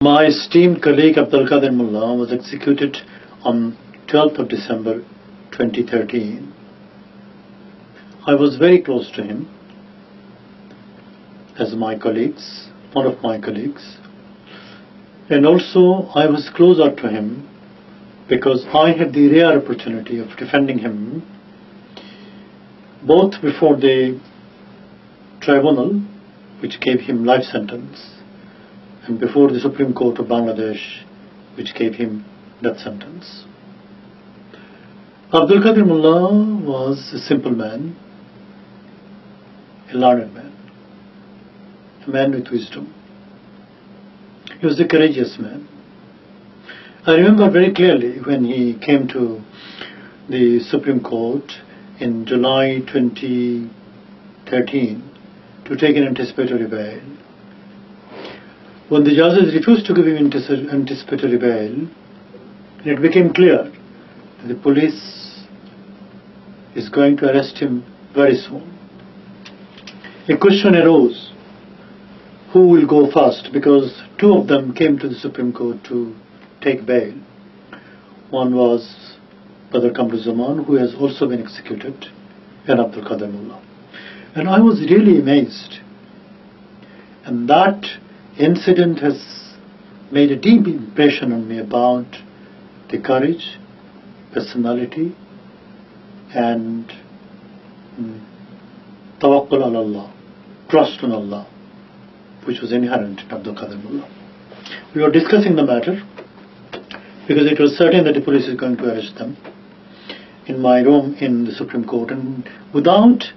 My esteemed colleague Quader Molla was executed on 12th of December 2013. I was very close to him as one of my colleagues, and also I was closer to him because I had the rare opportunity of defending him both before the tribunal which gave him life sentence and before the Supreme Court of Bangladesh which gave him death sentence. Quader Molla was a simple man, a learned man, a man with wisdom. He was a courageous man. I remember very clearly when he came to the Supreme Court in July 2013 to take an anticipatory bail. When the judges refused to give him anticipatory bail, it became clear that the police is going to arrest him very soon. A question arose, who will go first, because two of them came to the Supreme Court to take bail. One was Brother Kamruzaman, who has also been executed, and Quader Molla. And I was really amazed. And that incident has made a deep impression on me about the courage, personality, and tawakkul ala Allah, trust on Allah, which was inherent in Quader Molla. We were discussing the matter because it was certain that the police is going to arrest them in my room in the Supreme Court, and without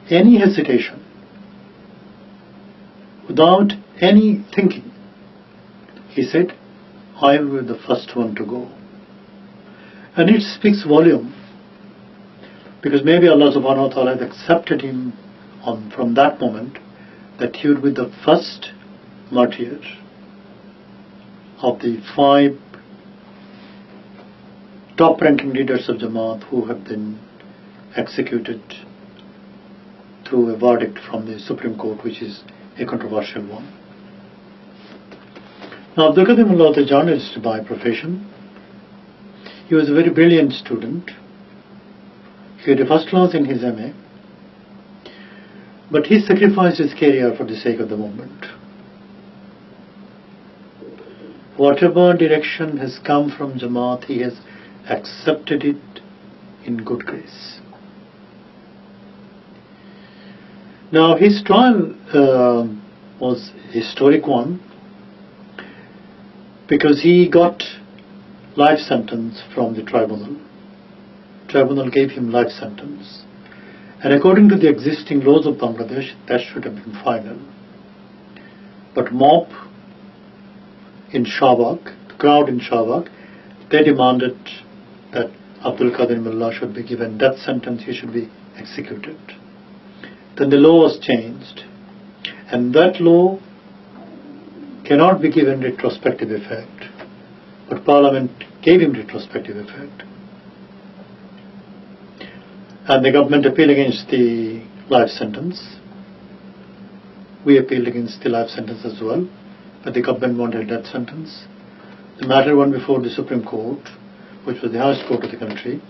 any hesitation, without any thinking, he said, I will be the first one to go. And it speaks volume, because maybe Allah subhanahu wa ta'ala had accepted him from that moment that he would be the first martyr of the 5 top-ranking leaders of Jamaat who have been executed through a verdict from the Supreme Court, which is a controversial one. Now, Quader Molla was a journalist by profession. He was a very brilliant student. He had a first class in his MA, but he sacrificed his career for the sake of the movement. Whatever direction has come from Jamaat, he has accepted it in good grace. Now, his trial was a historic one because he got life sentence from the tribunal. Tribunal gave him life sentence, and according to the existing laws of Bangladesh, that should have been final. But mob in Shahbag, the crowd in Shahbag, they demanded that Quader Molla should be given death sentence, he should be executed. Then the law was changed, and that law cannot be given retrospective effect, but Parliament gave him retrospective effect. And the government appealed against the life sentence. We appealed against the life sentence as well, but the government wanted death sentence. The matter went before the Supreme Court, which was the highest court of the country,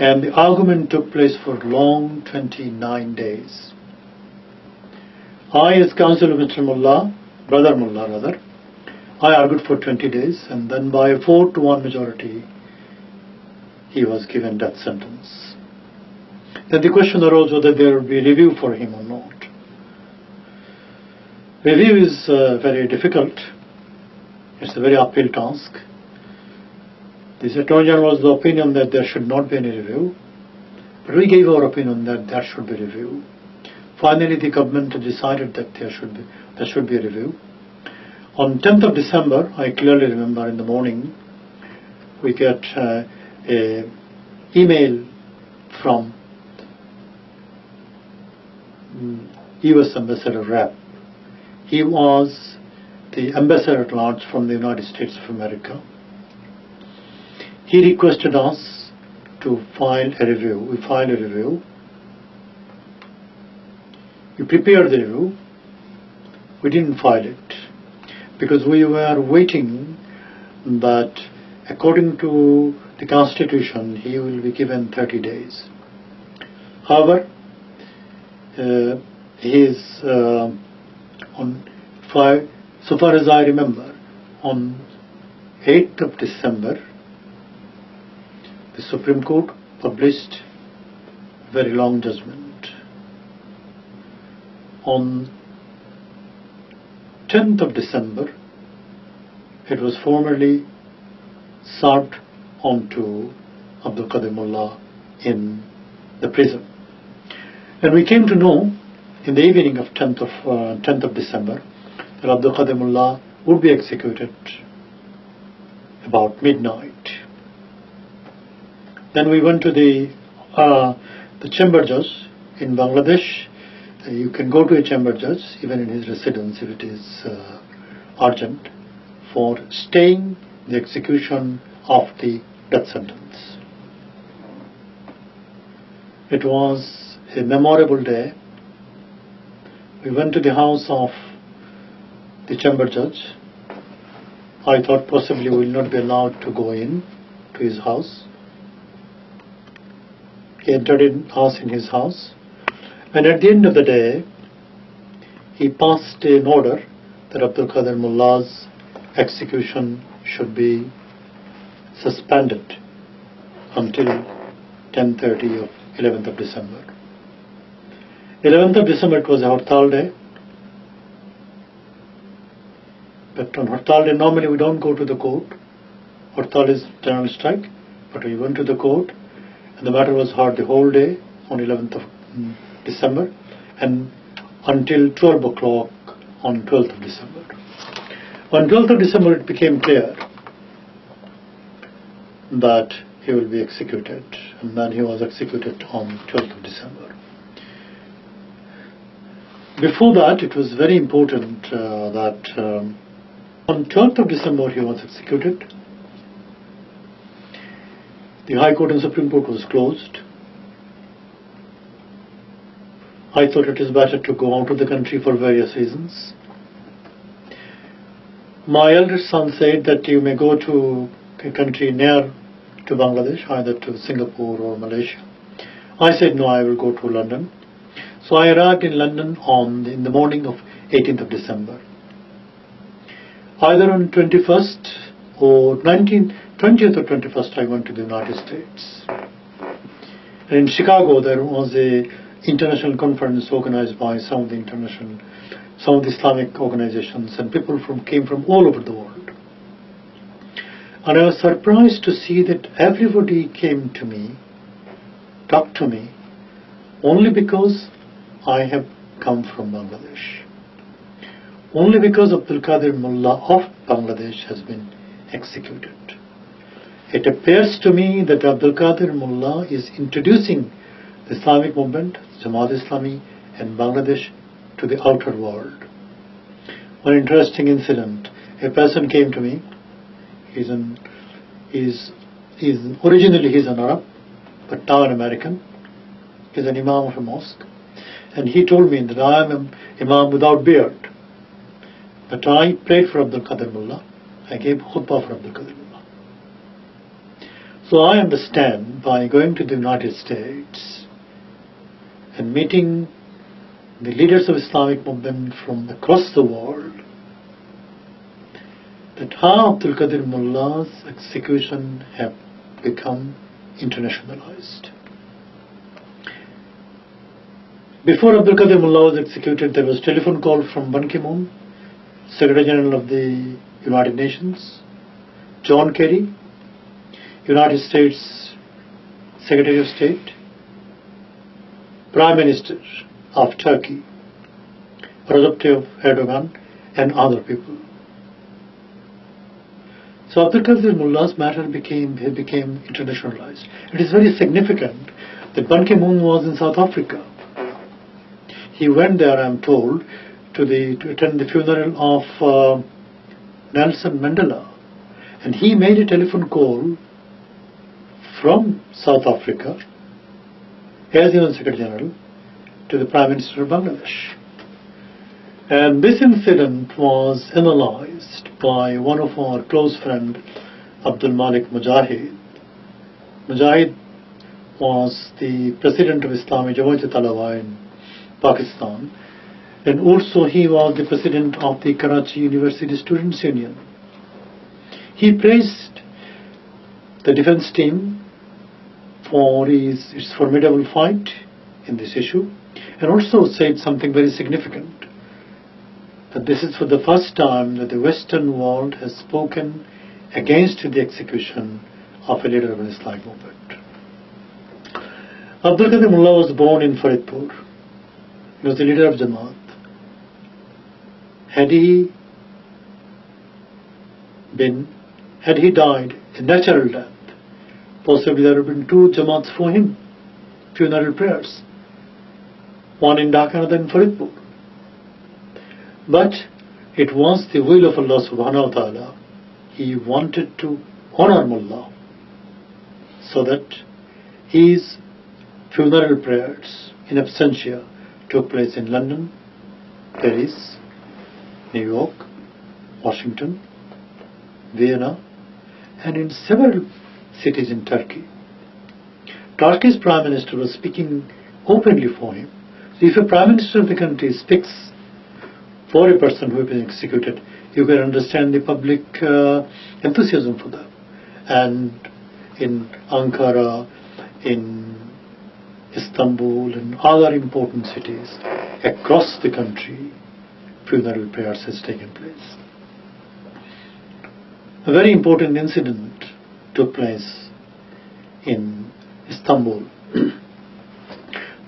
and the argument took place for long 29 days. I, as counsel of Mr. Molla, Brother Molla rather, I argued for 20 days, and then by a 4-1 majority, he was given death sentence. Then the question arose whether there would be review for him or not. Review is very difficult. It's a very uphill task. The Attorney General was the opinion that there should not be any review, but we gave our opinion that there should be review. Finally, the government decided that there should be a review. On 10th of December, I clearly remember in the morning, we get an email from US Ambassador Rapp. He was the ambassador at large from the United States of America. He requested us to file a review. We filed a review. We prepared the review. We didn't file it. because we were waiting that according to the Constitution he will be given 30 days. However, he is so far as I remember, on 8th of December, the Supreme Court published a very long judgment. On 10th of December, it was formally served onto Quader Molla in the prison. And we came to know in the evening of 10th of December that Quader Molla would be executed about midnight. Then we went to the chamber judge in Bangladesh. You can go to a chamber judge even in his residence if it is urgent for staying the execution of the death sentence. It was a memorable day. We went to the house of the chamber judge. I thought possibly we will not be allowed to go in to his house. He entered us in his house, and at the end of the day he passed an order that Quader Molla's execution should be suspended until 10:30 of 11th of December. 11th of December, it was a Hartal day. But on Hartal day normally we don't go to the court. Hartal is general strike, but we went to the court and the matter was heard the whole day on 11th of December and until 12 o'clock on 12th of December. On 12th of December it became clear that he will be executed, and then he was executed on 12th of December. Before that, it was very important that on 12th of December he was executed. The High Court and Supreme Court was closed. I thought it is better to go out of the country for various reasons. My eldest son said that you may go to a country near to Bangladesh, either to Singapore or Malaysia. I said no, I will go to London. So I arrived in London in the morning of 18th of December. Either on 21st or 20th or 21st I went to the United States. And in Chicago there was a international conference organized by some of the Islamic organizations, and people came from all over the world. And I was surprised to see that everybody came to me, talked to me, only because I have come from Bangladesh. Only because Quader Molla of Bangladesh has been executed. It appears to me that Quader Molla is introducing the Islamic movement, Jamaat Islami, and Bangladesh to the outer world. One interesting incident: a person came to me. Originally he's an Arab, but now an American. He's an imam of a mosque, and he told me that I am an imam without beard. But I prayed for Quader Molla. I gave khutbah for Quader Molla. So I understand, by going to the United States and meeting the leaders of Islamic movement from across the world, that how Quader Molla's execution have become internationalized. Before Quader Molla was executed, there was a telephone call from Ban Ki-moon, Secretary General of the United Nations, John Kerry, United States Secretary of State, Prime Minister of Turkey, Razzak Erdogan, and other people. So Quader Molla's matter became internationalized. It is very significant that Ban Ki-moon was in South Africa. He went there, I am told, to attend the funeral of Nelson Mandela, and he made a telephone call from South Africa as UN Secretary General to the Prime Minister of Bangladesh. And this incident was analyzed by one of our close friends, Abdul Mujahid. Mujahid was the president of Islami Jamaat Talaba in Pakistan, and also he was the president of the Karachi University Students' Union. He praised the defense team for its formidable fight in this issue, and also said something very significant, that this is for the first time that the Western world has spoken against the execution of a leader of an Islamic movement. Quader Molla was born in Faridpur. He was the leader of Jamaat. Had he died a natural death, possibly there would have been 2 Jamaats for him, funeral prayers, one in Dhaka, another in Faridpur. But it was the will of Allah subhanahu wa ta'ala. He wanted to honor Mullah so that his funeral prayers in absentia took place in London, Paris, New York, Washington, Vienna, and in several cities in Turkey. Turkey's Prime Minister was speaking openly for him. So if a Prime Minister of the country speaks for a person who has been executed, you can understand the public enthusiasm for them. And in Ankara, in Istanbul, and other important cities across the country, funeral prayers has taken place. A very important incident took place in Istanbul.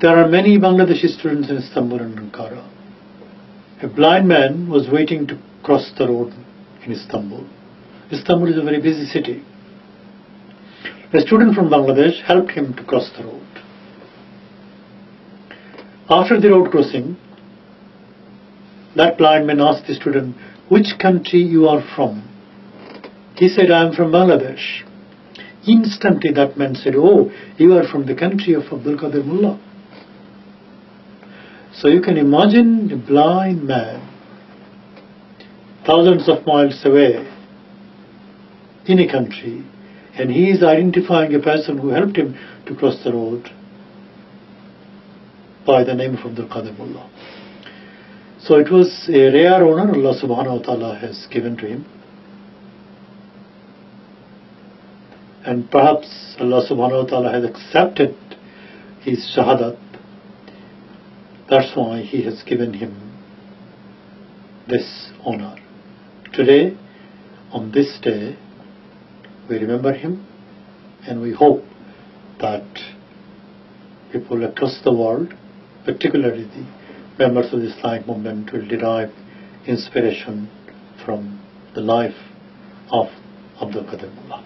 There are many Bangladeshi students in Istanbul and Ankara. A blind man was waiting to cross the road in Istanbul. Istanbul is a very busy city. A student from Bangladesh helped him to cross the road. After the road crossing, that blind man asked the student, "Which country you are from?" He said, "I am from Bangladesh." Instantly that man said, "Oh, you are from the country of Quader Molla." So you can imagine a blind man thousands of miles away in a country, and he is identifying a person who helped him to cross the road by the name of Quader Molla. So it was a rare honor Allah subhanahu wa ta'ala has given to him. And perhaps Allah subhanahu wa ta'ala has accepted his shahadat. That's why He has given him this honor. Today, on this day, we remember him, and we hope that people across the world, particularly the members of the Islamic movement, will derive inspiration from the life of Quader Molla.